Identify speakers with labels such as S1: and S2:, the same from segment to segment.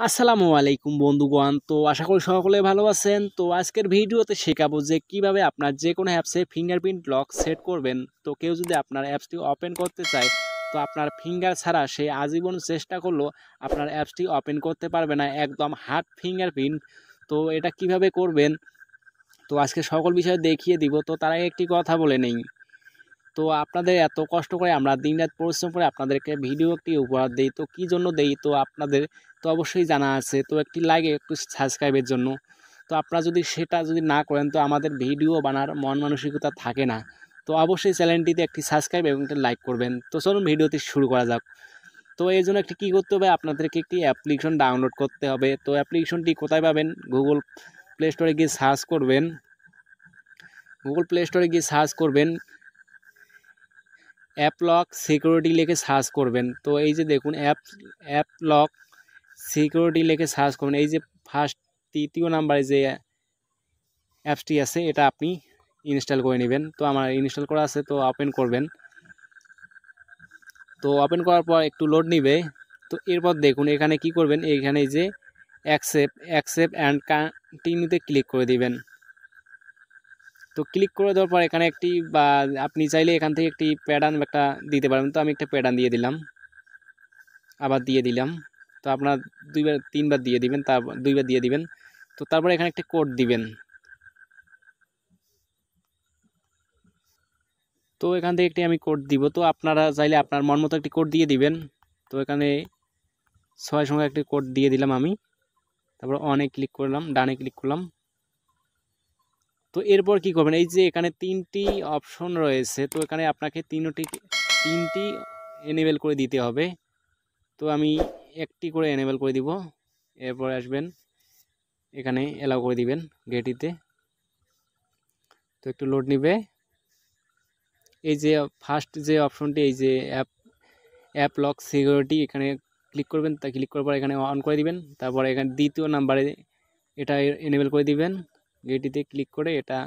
S1: আসসালামু আলাইকুম বন্ধুগণ। তো আশা করি সকলে ভালো আছেন। তো আজকের ভিডিওতে শেখাবো যে কিভাবে আপনার যে কোনো অ্যাপসে ফিঙ্গারপ্রিন্ট লক সেট করবেন। তো কেউ যদি আপনার অ্যাপসটি ওপেন করতে চায়, তো আপনার ফিঙ্গার ছাড়া সে আজীবন চেষ্টা করলেও আপনার অ্যাপসটি ওপেন করতে পারবে না, একদম হার্ড ফিঙ্গারপ্রিন্ট। তো এটা কিভাবে করবেন, তো আজকে সকল বিষয় দেখিয়ে দিব। তো তার আগে একটি কথা বলে নেই, তো আপনাদের এত কষ্ট করে আমরা দিনরাত পরিশ্রম করে আপনাদেরকে ভিডিও একটি উপহার দেই, তো কী জন্য দেই তো আপনাদের তো অবশ্যই জানা আছে। তো একটি লাইক একটু সাবস্ক্রাইবের জন্য। তো আপনারা যদি সেটা যদি না করেন, তো আমাদের ভিডিও বানার মন মানসিকতা থাকে না। তো অবশ্যই চ্যানেলটিতে একটি সাবস্ক্রাইব এবং একটি লাইক করবেন। তো চলুন ভিডিওটি শুরু করা যাক। তো এই জন্য একটি কী করতে হবে, আপনাদেরকে একটি অ্যাপ্লিকেশন ডাউনলোড করতে হবে। তো অ্যাপ্লিকেশনটি কোথায় পাবেন, গুগল প্লে স্টোরে গিয়ে সার্চ করবেন। গুগল প্লে স্টোরে গিয়ে সার্চ করবেন অ্যাপলক সিকিউরিটি লিখে সার্চ করবেন। তো এই যে দেখুন অ্যাপলক সিকিউরিটি লিখে সার্চ করবেন। এই যে ফার্স্ট তৃতীয় নাম্বারে যে অ্যাপসটি আছে এটা আপনি ইনস্টল করে নেবেন। তো আমার ইনস্টল করা আছে, তো ওপেন করবেন। তো ওপেন করার পর একটু লোড নিবে। তো এরপর দেখুন এখানে কি করবেন, এইখানে যে অ্যাকসেপ্ট অ্যান্ড কন্টিনিউতে ক্লিক করে দিবেন। তো ক্লিক করে দেওয়ার পর এখানে একটি বা আপনি চাইলে এখান থেকে একটি প্যাটার্ন একটা দিতে পারবেন। তো আমি একটা প্যাটার্ন দিয়ে দিলাম, আবার দিয়ে দিলাম। তো আপনার দুইবার তিনবার দিয়ে দিবেন, তারপর দুইবার দিয়ে দিবেন। তো তারপরে এখানে একটা কোড দিবেন। তো এখান থেকে একটি আমি কোড দিব। তো আপনারা চাইলে আপনার মন মতো একটি কোড দিয়ে দিবেন। তো এখানে 6 সংখ্যা একটি কোড দিয়ে দিলাম আমি। তারপর অনে ক্লিক করলাম, ডানে ক্লিক করলাম। তো এরপর কি করবেন, এই যে এখানে 3টি অপশন রয়েছে, তো এখানে আপনাকে তিনটি এনেবেল করে দিতে হবে। তো আমি একটি করে এনেবেল করে দিব। এরপর আসবেন এখানে অ্যালাউ করে দিবেন গেটিতে। তো একটু লোড নিবে। এই যে ফার্স্ট যে অপশনটি, এই যে অ্যাপলক সিকিউরিটি, এখানে ক্লিক করবেন। তা ক্লিক করার পর এখানে অন করে দিবেন। তারপর এখানে দ্বিতীয় নাম্বারে এটা এনেবেল করে দিবেন। গেটিতে ক্লিক করে এটা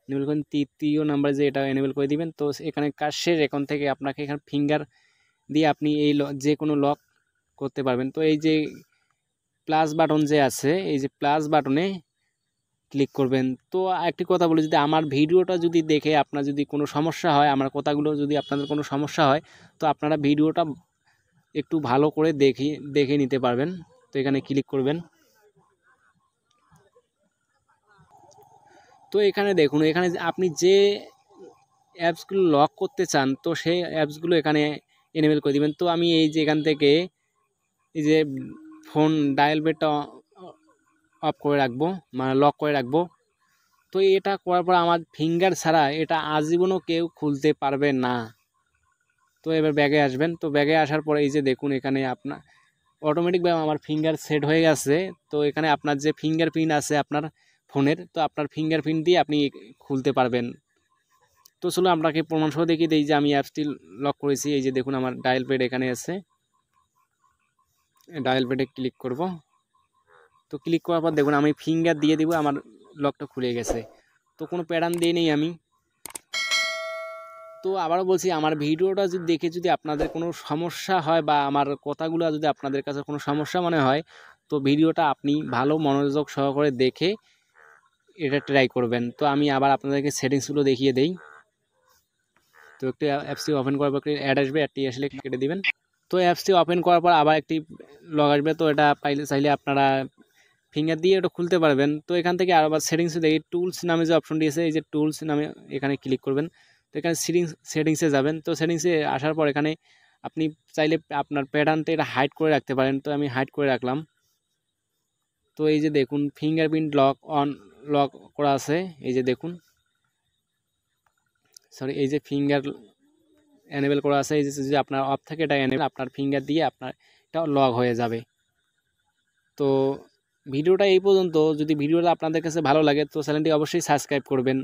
S1: এনেবেল করেন। তৃতীয় নাম্বারে যে এটা এনেবেল করে দিবেন। তো এখানে কাজ শেষ। এখন থেকে আপনাকে এখানে ফিঙ্গার দিয়ে আপনি এই যে কোনো লক করতে পারবেন। তো এই যে প্লাস বাটন যে আছে, এই যে প্লাস বাটনে ক্লিক করবেন। তো একটি কথা বলি, যদি আমার ভিডিওটা যদি দেখে আপনার যদি কোনো সমস্যা হয়, আমার কথাগুলো যদি আপনাদের কোনো সমস্যা হয়, তো আপনারা ভিডিওটা একটু ভালো করে দেখে নিতে পারবেন। তো এখানে ক্লিক করবেন। তো এখানে দেখুন, এখানে আপনি যে অ্যাপসগুলো লক করতে চান, তো সেই অ্যাপসগুলো এখানে এনেবেল করে দিবেন। তো আমি এই যে এখান থেকে এই যে ফোন ডায়াল বেডটা অফ করে রাখবো, মানে লক করে রাখবো। তো এটা করার পর আমার ফিঙ্গার ছাড়া এটা আজীবনও কেউ খুলতে পারবে না। তো এবার ব্যাগে আসবেন। তো ব্যাগে আসার পরে এই যে দেখুন এখানে আপনার অটোমেটিকভাবে আমার ফিঙ্গার সেট হয়ে গেছে। তো এখানে আপনার যে ফিঙ্গারপ্রিন্ট আছে আপনার ফোনের, তো আপনার ফিঙ্গারপ্রিন্ট দিয়ে আপনি খুলতে পারবেন। তো চলো আপনাকে প্রমাণ সহ দেখিয়ে দিই যে আমি অ্যাপসটি লক করেছি। এই যে দেখুন আমার ডায়াল প্যাড এখানে আছে, ডায়াল প্যাডে ক্লিক করব। তো ক্লিক করার পর দেখুন আমি ফিঙ্গার দিয়ে দিব, আমার লকটা খুলে গেছে। তো কোনো প্যাটার্ন দিয়ে নেই আমি। তো আবারও বলছি, আমার ভিডিওটা যদি দেখে যদি আপনাদের কোনো সমস্যা হয় বা আমার কথাগুলো যদি আপনাদের কাছে কোনো সমস্যা মনে হয়, তো ভিডিওটা আপনি ভালো মনোযোগ সহকারে দেখে এটা ট্রাই করবেন। তো আমি আবার আপনাদেরকে সেটিংসগুলো দেখিয়ে দেই। তো একটু অ্যাপসটি ওপেন করার পর একটি অ্যাড আসবে, অ্যাডটি আসলে কেটে দিবেন। তো অ্যাপসটি ওপেন করার পর আবার একটি লগ আসবে। তো এটা চাইলে আপনারা ফিঙ্গার দিয়ে এটা খুলতে পারবেন। তো এখান থেকে আবার সেটিংসে দেখি টুলস নামে যে অপশনটি আছে, এই যে টুলস নামে এখানে ক্লিক করবেন। তো এখানে সেটিংসে যাবেন। তো সেটিংসে আসার পর এখানে আপনি চাইলে আপনার প্যাটার্নটা এটা হাইড করে রাখতে পারেন। তো আমি হাইড করে রাখলাম। তো এই যে দেখুন ফিঙ্গারপ্রিন্ট লক করা আছে। এই যে দেখুন, সরি, এই যে ফিঙ্গার এনেবেল করা আছে। এই যে যদি আপনার অফ থাকে এটা এনেবেল, আপনার ফিঙ্গার দিয়ে আপনার এটা লক হয়ে যাবে। তো ভিডিওটা এই পর্যন্ত। যদি ভিডিওটা আপনাদের কাছে ভালো লাগে, তো চ্যানেলটি অবশ্যই সাবস্ক্রাইব করবেন।